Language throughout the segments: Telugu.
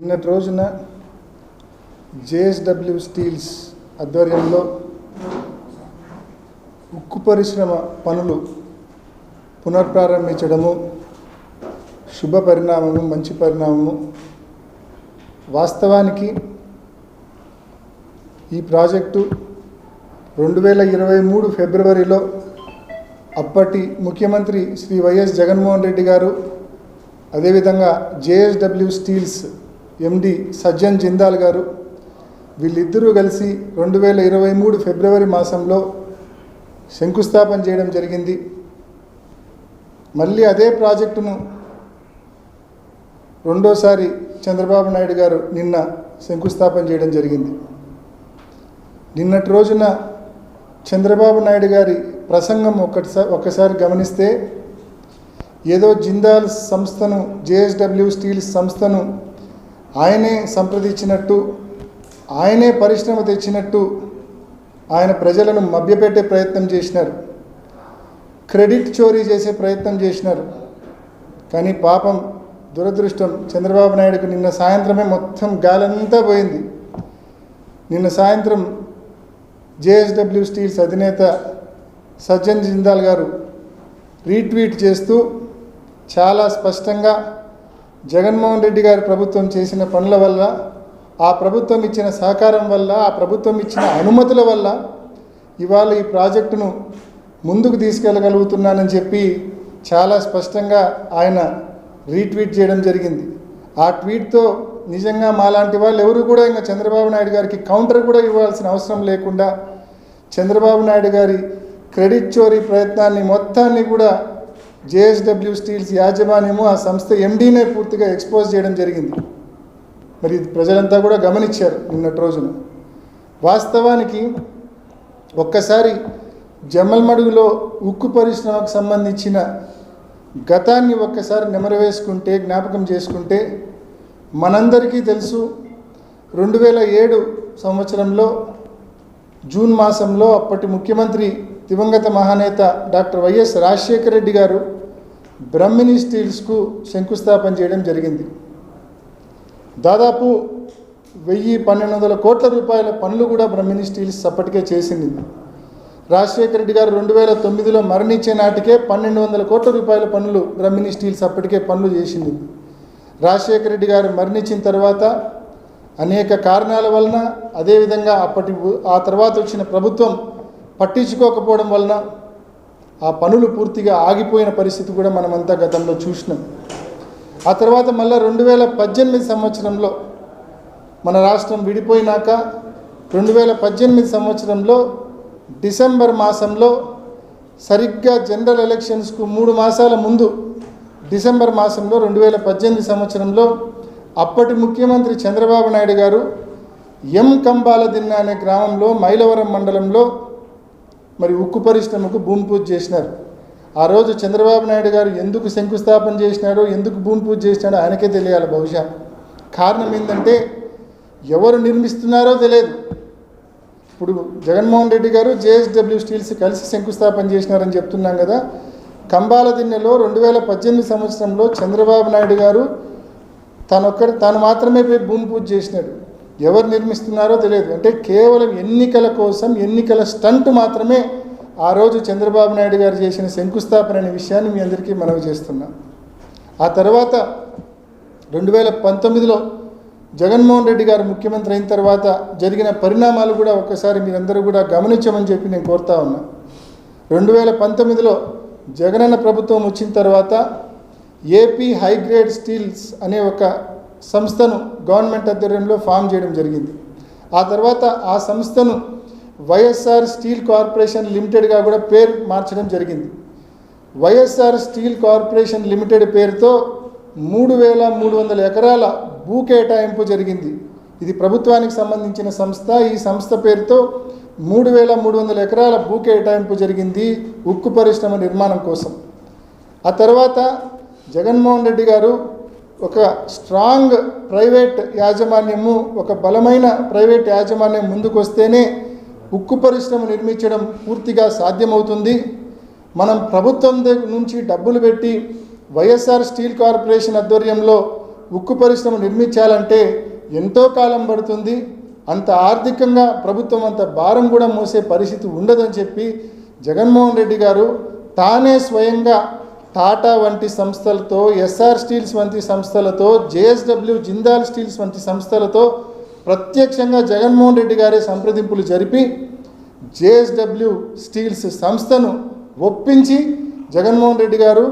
నిన్నటి రోజున జేఎస్డబ్ల్యూ స్టీల్స్ ఆధ్వర్యంలో ఉక్కు పరిశ్రమ పనులు పునఃప్రారంభించడము శుభ పరిణామము, మంచి పరిణామము. వాస్తవానికి ఈ ప్రాజెక్టు 2023 ఫిబ్రవరిలో అప్పటి ముఖ్యమంత్రి శ్రీ వైఎస్ జగన్మోహన్ రెడ్డి గారు, అదేవిధంగా జేఎస్డబ్ల్యూ స్టీల్స్ ఎండి సజ్జన్ జిందాల్ గారు వీళ్ళిద్దరూ కలిసి 2023 ఫిబ్రవరి మాసంలో శంకుస్థాపన చేయడం జరిగింది. మళ్ళీ అదే ప్రాజెక్టును రెండోసారి చంద్రబాబు నాయుడు గారు నిన్న శంకుస్థాపన చేయడం జరిగింది. నిన్నటి రోజున చంద్రబాబు నాయుడు గారి ప్రసంగం ఒక్కసారి గమనిస్తే ఏదో జిందాల్ సంస్థను, జేఎస్డబ్ల్యూ స్టీల్స్ సంస్థను ఆయనే సంప్రదించినట్టు, ఆయనే పరిశ్రమ తెచ్చినట్టు ఆయన ప్రజలను మభ్యపెట్టే ప్రయత్నం చేసినారు, క్రెడిట్ చోరీ చేసే ప్రయత్నం చేసినారు. కానీ పాపం, దురదృష్టం, చంద్రబాబు నాయుడుకు నిన్న సాయంత్రమే మొత్తం గాలంతా పోయింది. నిన్న సాయంత్రం జేఎస్డబ్ల్యూ స్టీల్స్ అధినేత సజ్జన్ జిందాల్ గారు రీట్వీట్ చేస్తూ చాలా స్పష్టంగా జగన్మోహన్ రెడ్డి గారి ప్రభుత్వం చేసిన పనుల వల్ల, ఆ ప్రభుత్వం ఇచ్చిన సహకారం వల్ల, ఆ ప్రభుత్వం ఇచ్చిన అనుమతుల వల్ల ఇవాళ ఈ ప్రాజెక్టును ముందుకు తీసుకెళ్ళగలుగుతున్నానని చెప్పి చాలా స్పష్టంగా ఆయన రీట్వీట్ చేయడం జరిగింది. ఆ ట్వీట్తో నిజంగా మాలాంటి వాళ్ళు ఎవరు కూడా ఇంకా చంద్రబాబు నాయుడు గారికి కౌంటర్ కూడా ఇవ్వాల్సిన అవసరం లేకుండా చంద్రబాబు నాయుడు గారి క్రెడిట్ చోరీ ప్రయత్నాన్ని మొత్తాన్ని కూడా జేఎస్డబ్ల్యూ స్టీల్స్ యాజమాన్యము, ఆ సంస్థ ఎండీనే పూర్తిగా ఎక్స్పోజ్ చేయడం జరిగింది. మరి ప్రజలంతా కూడా గమనించారు నిన్నటి రోజున. వాస్తవానికి ఒక్కసారి జమ్మలమడుగులో ఉక్కు పరిశ్రమకు సంబంధించిన గతాన్ని ఒక్కసారి నెమరవేసుకుంటే, జ్ఞాపకం చేసుకుంటే మనందరికీ తెలుసు 2007 సంవత్సరంలో జూన్ మాసంలో అప్పటి ముఖ్యమంత్రి దివంగత మహానేత డాక్టర్ వైఎస్ రాజశేఖర రెడ్డి గారు బ్రహ్మిణి స్టీల్స్కు శంకుస్థాపన చేయడం జరిగింది. దాదాపు 1,000-1,200 కోట్ల రూపాయల పనులు కూడా బ్రహ్మిణి స్టీల్స్ అప్పటికే చేసింది. రాజశేఖర రెడ్డి గారు 2009లో మరణించే నాటికే 1,200 కోట్ల రూపాయల పనులు బ్రహ్మిణి స్టీల్స్ అప్పటికే పనులు చేసింది. రాజశేఖర రెడ్డి గారు మరణించిన తర్వాత అనేక కారణాల వలన, అదేవిధంగా ఆ తర్వాత వచ్చిన ప్రభుత్వం పట్టించుకోకపోవడం వలన ఆ పనులు పూర్తిగా ఆగిపోయిన పరిస్థితి కూడా మనమంతా గతంలో చూసినాం. ఆ తర్వాత మళ్ళీ 2018 సంవత్సరంలో మన రాష్ట్రం విడిపోయినాక 2018 సంవత్సరంలో డిసెంబర్ మాసంలో సరిగ్గా జనరల్ ఎలక్షన్స్కు 3 మాసాల ముందు డిసెంబర్ మాసంలో 2018 సంవత్సరంలో అప్పటి ముఖ్యమంత్రి చంద్రబాబు నాయుడు గారు కంబాలదిన్న అనే గ్రామంలో, మైలవరం మండలంలో మరి ఉక్కు పరిశ్రమకు భూమి పూజ చేసినారు. ఆ రోజు చంద్రబాబు నాయుడు గారు ఎందుకు శంకుస్థాపన చేసినాడో, ఎందుకు భూమి పూజ చేసినాడో ఆయనకే తెలియాలి బహుశా. కారణం ఏంటంటే ఎవరు నిర్మిస్తున్నారో తెలియదు. ఇప్పుడు జగన్మోహన్ రెడ్డి గారు జేఎస్డబ్ల్యూ స్టీల్స్ కలిసి శంకుస్థాపన చేసినారని చెప్తున్నాం కదా. కంబాలదిన్నెలో 2018 సంవత్సరంలో చంద్రబాబు నాయుడు గారు తాను మాత్రమే పోయి భూమి పూజ చేసినాడు. ఎవరు నిర్మిస్తున్నారో తెలియదు. అంటే కేవలం ఎన్నికల కోసం, ఎన్నికల స్టంట్ మాత్రమే ఆ రోజు చంద్రబాబు నాయుడు గారు చేసిన శంకుస్థాపన అనే విషయాన్ని మీ అందరికీ మనవి చేస్తున్నాం. ఆ తర్వాత 2019లో జగన్మోహన్ రెడ్డి గారు ముఖ్యమంత్రి అయిన తర్వాత జరిగిన పరిణామాలు కూడా ఒక్కసారి మీరందరూ కూడా గమనించమని చెప్పి నేను కోరుతా ఉన్నా. 2019లో జగనన్న ప్రభుత్వం వచ్చిన తర్వాత ఏపీ హైగ్రేడ్ స్టీల్స్ అనే ఒక సంస్థను గవర్నమెంట్ ఆధ్వర్యంలో ఫామ్ చేయడం జరిగింది. ఆ తర్వాత ఆ సంస్థను వైఎస్ఆర్ స్టీల్ కార్పొరేషన్ లిమిటెడ్గా కూడా పేరు మార్చడం జరిగింది. వైఎస్ఆర్ స్టీల్ కార్పొరేషన్ లిమిటెడ్ పేరుతో 3,300 ఎకరాల భూ కేటాయింపు జరిగింది. ఇది ప్రభుత్వానికి సంబంధించిన సంస్థ. ఈ సంస్థ పేరుతో 3,300 ఎకరాల భూ కేటాయింపు జరిగింది ఉక్కు పరిశ్రమ నిర్మాణం కోసం. ఆ తర్వాత జగన్మోహన్ రెడ్డి గారు ఒక స్ట్రాంగ్ ప్రైవేట్ యాజమాన్యము, ఒక బలమైన ప్రైవేట్ యాజమాన్యం ముందుకు వస్తేనే ఉక్కు పరిశ్రమ నిర్మించడం పూర్తిగా సాధ్యమవుతుంది. మనం ప్రభుత్వం నుంచి డబ్బులు పెట్టి వైఎస్ఆర్ స్టీల్ కార్పొరేషన్ ఆధ్వర్యంలో ఉక్కు పరిశ్రమ నిర్మించాలంటే ఎంతో కాలం పడుతుంది, అంత ఆర్థికంగా ప్రభుత్వం అంత భారం కూడా మోసే పరిస్థితి ఉండదని చెప్పి జగన్మోహన్ రెడ్డి గారు తానే స్వయంగా టాటా వంటి సంస్థలతో, ఎస్ఆర్ స్టీల్స్ వంటి సంస్థలతో, జేఎస్డబ్ల్యూ జిందాల్ స్టీల్స్ వంటి సంస్థలతో ప్రత్యక్షంగా జగన్మోహన్ రెడ్డి గారే సంప్రదింపులు జరిపి జేఎస్డబ్ల్యూ స్టీల్స్ సంస్థను ఒప్పించి జగన్మోహన్ రెడ్డి గారు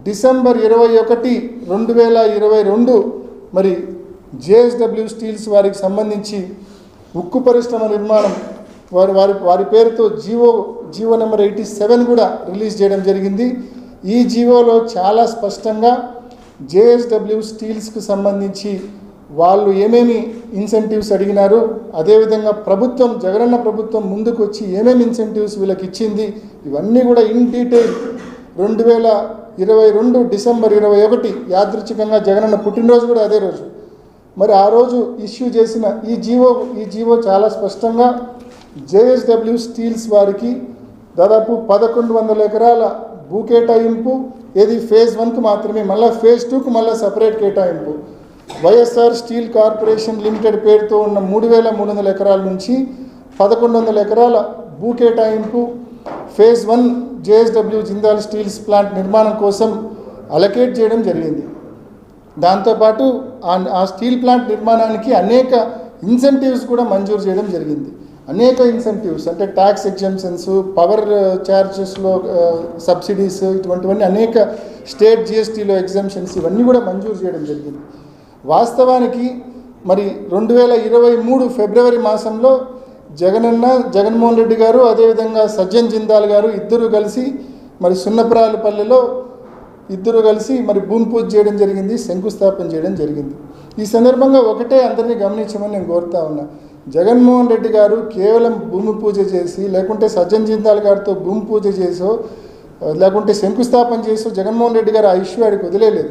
డిసెంబర్ 21, 2022 మరి జేఎస్డబ్ల్యూ స్టీల్స్ వారికి సంబంధించి ఉక్కు పరిశ్రమ నిర్మాణం వారి పేరుతో జీవో నెంబర్ 87 కూడా రిలీజ్ చేయడం జరిగింది. ఈ జీవోలో చాలా స్పష్టంగా జేఎస్డబ్ల్యూ స్టీల్స్కు సంబంధించి వాళ్ళు ఏమేమి ఇన్సెంటివ్స్ అడిగినారు, అదేవిధంగా ప్రభుత్వం జగనన్న ప్రభుత్వం ముందుకు వచ్చి ఏమేమి ఇన్సెంటివ్స్ వీళ్ళకి ఇచ్చింది, ఇవన్నీ కూడా ఇన్ డీటెయిల్ 2022 డిసెంబర్ 21 యాదృచ్ఛికంగా జగనన్న పుట్టినరోజు కూడా అదే రోజు. మరి ఆ రోజు ఇష్యూ చేసిన ఈ జీవో చాలా స్పష్టంగా జేఎస్డబ్ల్యూ స్టీల్స్ వారికి దాదాపు 1100 ఎకరాల భూ కేటాయింపు, ఏది ఫేజ్ 1కు మాత్రమే, మళ్ళీ ఫేజ్ 2కు మళ్ళీ సపరేట్ కేటాయింపు. వైఎస్ఆర్ స్టీల్ కార్పొరేషన్ లిమిటెడ్ పేరుతో ఉన్న 3300 ఎకరాల నుంచి 1100 ఎకరాల భూ కేటాయింపు phase 1 JSW Jindal steels plant నిర్మాణం కోసం అలొకేట్ చేయడం జరిగింది. దాంతోపాటు ఆ స్టీల్ ప్లాంట్ నిర్మాణానికి అనేక ఇన్సెంటివ్స్ కూడా మంజూరు చేయడం జరిగింది. అనేక ఇన్సెంటివ్స్ అంటే ట్యాక్స్ ఎగ్జంప్షన్స్, పవర్ ఛార్జెస్లో సబ్సిడీస్, ఇటువంటివన్నీ అనేక స్టేట్ జిఎస్టీలో ఎగ్జంప్షన్స్ ఇవన్నీ కూడా మంజూరు చేయడం జరిగింది. వాస్తవానికి మరి 2023 ఫిబ్రవరి మాసంలో జగన్మోహన్ రెడ్డి గారు అదేవిధంగా సజ్జన్ జిందాల్ గారు ఇద్దరు కలిసి మరి సున్నప్రాలపల్లెలో ఇద్దరు కలిసి మరి భూమి పూజ చేయడం జరిగింది, శంకుస్థాపన చేయడం జరిగింది. ఈ సందర్భంగా ఒకటే అందరినీ గమనించమని నేను కోరుతా ఉన్నా, జగన్మోహన్ రెడ్డి గారు కేవలం భూమి పూజ చేసి లేకుంటే సజ్జన్ జిందాల్ గారితో భూమి పూజ చేసో లేకుంటే శంకుస్థాపన చేసో జగన్మోహన్ రెడ్డి గారు ఆ ఇష్యూ ఆడికి వదిలేదు.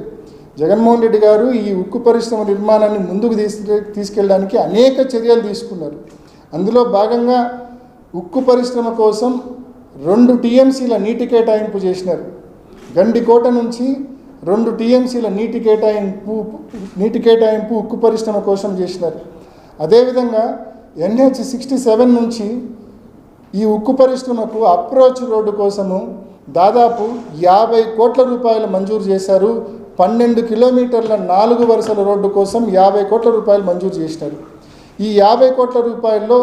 జగన్మోహన్ రెడ్డి గారు ఈ ఉక్కు పరిశ్రమ నిర్మాణాన్ని ముందుకు తీసుకెళ్ళడానికి అనేక చర్యలు తీసుకున్నారు. అందులో భాగంగా ఉక్కు పరిశ్రమ కోసం 2 టీఎంసీల నీటి కేటాయింపు చేసినారు. గండికోట నుంచి 2 టీఎంసీల నీటి కేటాయింపు ఉక్కు పరిశ్రమ కోసం చేసినారు. అదేవిధంగా NH 67 నుంచి ఈ ఉక్కు పరిశ్రమకు అప్రోచ్ రోడ్డు కోసము దాదాపు 50 కోట్ల రూపాయలు మంజూరు చేశారు. 12 కిలోమీటర్ల 4 వరుసల రోడ్డు కోసం 50 కోట్ల రూపాయలు మంజూరు చేసినారు. ఈ 50 కోట్ల రూపాయల్లో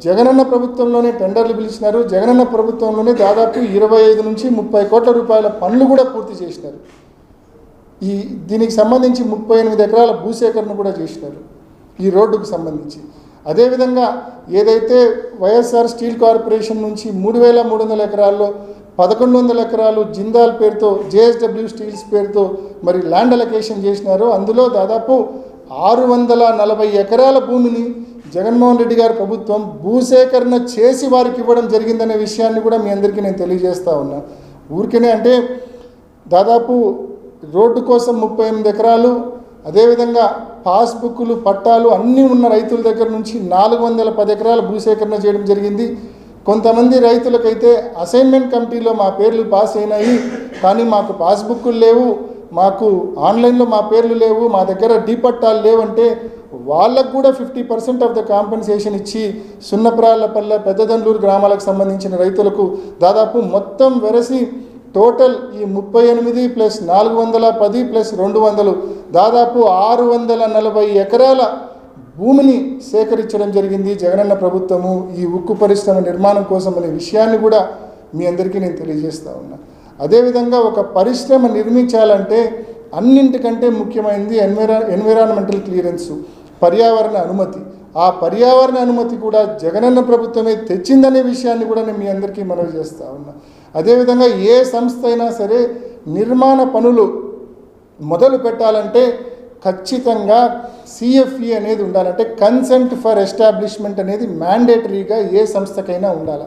జగనన్న ప్రభుత్వంలోనే టెండర్లు పిలిచినారు. జగనన్న ప్రభుత్వంలోనే దాదాపు 25 నుంచి 30 కోట్ల రూపాయల పనులు కూడా పూర్తి చేసినారు. దీనికి సంబంధించి 38 ఎకరాల భూసేకరణ కూడా చేసినారు ఈ రోడ్డుకు సంబంధించి. అదేవిధంగా ఏదైతే వైఎస్ఆర్ స్టీల్ కార్పొరేషన్ నుంచి 3300 ఎకరాల్లో 1100 ఎకరాలు జిందాల్ పేరుతో జేఎస్డబ్ల్యూ స్టీల్స్ పేరుతో మరి ల్యాండ్ అలొకేషన్ చేసినారో అందులో దాదాపు 640 ఎకరాల భూమిని జగన్మోహన్ రెడ్డి గారి ప్రభుత్వం భూసేకరణ చేసి వారికి ఇవ్వడం జరిగిందనే విషయాన్ని కూడా మీ అందరికీ నేను తెలియజేస్తా ఉన్నా. ఊరికనే అంటే దాదాపు రోడ్డు కోసం 38 ఎకరాలు, అదేవిధంగా పాస్బుక్లు పట్టాలు అన్నీ ఉన్న రైతుల దగ్గర నుంచి 410 ఎకరాల భూసేకరణ చేయడం జరిగింది. కొంతమంది రైతులకైతే అసైన్మెంట్ కమిటీలో మా పేర్లు పాస్ అయినాయి, కానీ మాకు పాస్బుక్లు లేవు, మాకు ఆన్లైన్లో మా పేర్లు లేవు, మా దగ్గర డీ పట్టాలు లేవంటే వాళ్ళకు కూడా 50% ఆఫ్ ద కాంపెన్సేషన్ ఇచ్చి సున్నప్రాలపల్లె, పెద్దదండ్లూరు గ్రామాలకు సంబంధించిన రైతులకు దాదాపు మొత్తం వెరసి టోటల్ ఈ 38 + 410 + 200 దాదాపు 640 ఎకరాల భూమిని సేకరించడం జరిగింది జగనన్న ప్రభుత్వము ఈ ఉక్కు పరిశ్రమ నిర్మాణం కోసం అనే విషయాన్ని కూడా మీ అందరికీ నేను తెలియజేస్తా ఉన్నా. అదేవిధంగా ఒక పరిశ్రమ నిర్మించాలంటే అన్నింటికంటే ముఖ్యమైనది ఎన్విరాన్మెంటల్ క్లియరెన్స్, పర్యావరణ అనుమతి. ఆ పర్యావరణ అనుమతి కూడా జగనన్న ప్రభుత్వమే తెచ్చిందనే విషయాన్ని కూడా నేను మీ అందరికీ మనవి చేస్తూ ఉన్నా. అదేవిధంగా ఏ సంస్థ అయినా సరే నిర్మాణ పనులు మొదలు పెట్టాలంటే ఖచ్చితంగా CFE అనేది ఉండాలంటే కన్సెంట్ ఫర్ ఎస్టాబ్లిష్మెంట్ అనేది మ్యాండేటరీగా ఏ సంస్థకైనా ఉండాలి.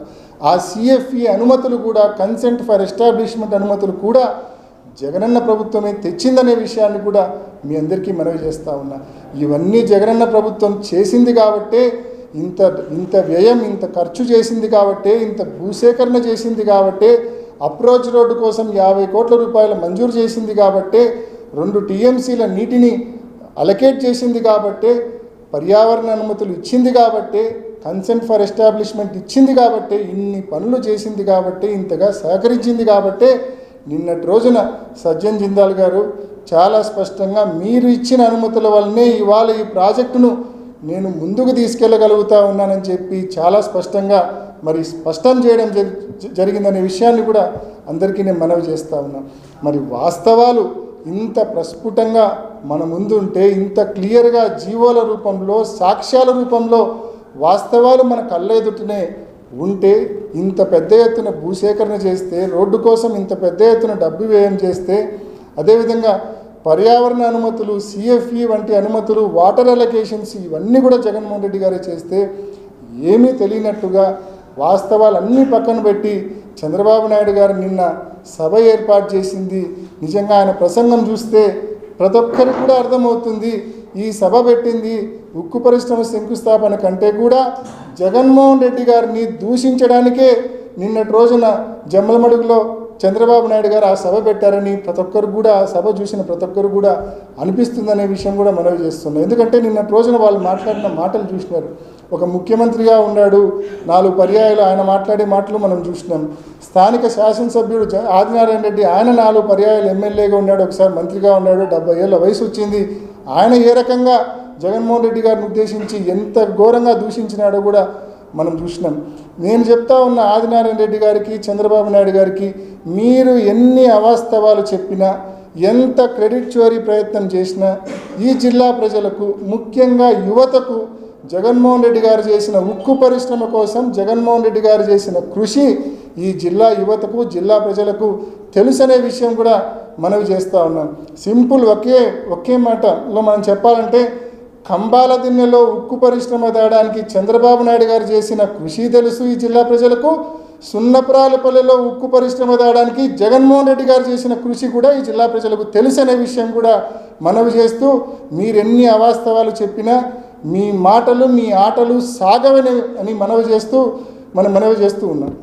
ఆ CFE అనుమతులు కూడా కన్సెంట్ ఫర్ ఎస్టాబ్లిష్మెంట్ అనుమతులు కూడా జగనన్న ప్రభుత్వమే తెచ్చిందనే విషయాన్ని కూడా మీ అందరికీ మనవి చేస్తూ ఉన్నా. ఇవన్నీ జగనన్న ప్రభుత్వం చేసింది కాబట్టే ఇంత వ్యయం, ఇంత ఖర్చు చేసింది కాబట్టే, ఇంత భూసేకరణ చేసింది కాబట్టే, అప్రోచ్ రోడ్డు కోసం 50 కోట్ల రూపాయలు మంజూరు చేసింది కాబట్టే 2 టీఎంసీల నీటిని అలకేట్ చేసింది కాబట్టే, పర్యావరణ అనుమతులు ఇచ్చింది కాబట్టే, కన్సెంట్ ఫర్ ఎస్టాబ్లిష్మెంట్ ఇచ్చింది కాబట్టే, ఇన్ని పనులు చేసింది కాబట్టే, ఇంతగా సహకరించింది కాబట్టే నిన్నటి రోజున సజ్జన్ జిందాల్ గారు చాలా స్పష్టంగా మీరు ఇచ్చిన అనుమతుల వల్లనే ఇవాళ ఈ ప్రాజెక్టును నేను ముందుకు తీసుకెళ్ళగలుగుతా ఉన్నానని చెప్పి చాలా స్పష్టంగా స్పష్టం చేయడం జరిగిందనే విషయాన్ని కూడా అందరికీ నేను మనవి చేస్తూ ఉన్నా. మరి వాస్తవాలు ఇంత ప్రస్ఫుటంగా మన ముందు ఉంటే, ఇంత క్లియర్గా జీవోల రూపంలో, సాక్ష్యాల రూపంలో వాస్తవాలు మన కళ్ళెదుటనే ఉంటే, ఇంత పెద్ద ఎత్తున భూసేకరణ చేస్తే, రోడ్డు కోసం ఇంత పెద్ద ఎత్తున డబ్బు వ్యయం చేస్తే, అదేవిధంగా పర్యావరణ అనుమతులు, సిఎఫ్ఈ వంటి అనుమతులు, వాటర్ అలొకేషన్స్ ఇవన్నీ కూడా జగన్మోహన్ రెడ్డి గారే చేస్తే ఏమీ తెలియనట్టుగా వాస్తవాలన్నీ పక్కన పెట్టి చంద్రబాబు నాయుడు గారు నిన్న సభ ఏర్పాటు చేసింది. నిజంగా ఆయన ప్రసంగం చూస్తే ప్రతి ఒక్కరికి కూడా అర్థమవుతుంది, ఈ సభ పెట్టింది ఉక్కు పరిశ్రమ శంకుస్థాపన కంటే కూడా జగన్మోహన్ రెడ్డి గారిని దూషించడానికే నిన్నటి రోజున జమ్మలమడుగులో చంద్రబాబు నాయుడు గారు ఆ సభ పెట్టారని ప్రతి ఒక్కరు కూడా, ఆ సభ చూసిన ప్రతి ఒక్కరు కూడా అనిపిస్తుందనే విషయం కూడా మనవి చేస్తున్నాం. ఎందుకంటే నిన్నటి రోజున వాళ్ళు మాట్లాడిన మాటలు చూసినారు. ఒక ముఖ్యమంత్రిగా ఉన్నాడు, 4 పర్యాయాలు ఆయన మాట్లాడే మాటలు మనం చూసినాం. స్థానిక శాసనసభ్యుడు ఆదినారాయణ రెడ్డి, ఆయన 4 పర్యాయాలు ఎమ్మెల్యేగా ఉన్నాడు, ఒకసారి మంత్రిగా ఉన్నాడు, 70 ఏళ్ళ వయసు వచ్చింది. ఆయన ఏ రకంగా జగన్మోహన్ రెడ్డి గారిని ఉద్దేశించి ఎంత ఘోరంగా దూషించినాడో కూడా మనం చూసినాం. నేను చెప్తా ఉన్న ఆదినారాయణ రెడ్డి గారికి, చంద్రబాబు నాయుడు గారికి, మీరు ఎన్ని అవాస్తవాలు చెప్పినా, ఎంత క్రెడిట్ చోరీ ప్రయత్నం చేసినా ఈ జిల్లా ప్రజలకు, ముఖ్యంగా యువతకు జగన్మోహన్ రెడ్డి గారు చేసిన ఉక్కు పరిశ్రమ కోసం జగన్మోహన్ రెడ్డి గారు చేసిన కృషి ఈ జిల్లా యువతకు, జిల్లా ప్రజలకు తెలుసనే విషయం కూడా మనవి చేస్తూ ఉన్నాం. సింపుల్ ఒకే మాటలో మనం చెప్పాలంటే, కంబాల దిన్నెలో ఉక్కు పరిశ్రమ తేడానికి చంద్రబాబు నాయుడు గారు చేసిన కృషి తెలుసు ఈ జిల్లా ప్రజలకు. సున్నపురాలపల్లిలో ఉక్కు పరిశ్రమ తేడానికి జగన్మోహన్ రెడ్డి గారు చేసిన కృషి కూడా ఈ జిల్లా ప్రజలకు తెలుసు అనే విషయం కూడా మనవి చేస్తూ, మీరెన్ని అవాస్తవాలు చెప్పినా మీ మాటలు, మీ ఆటలు సాగవని మనవి చేస్తూ ఉన్నాం.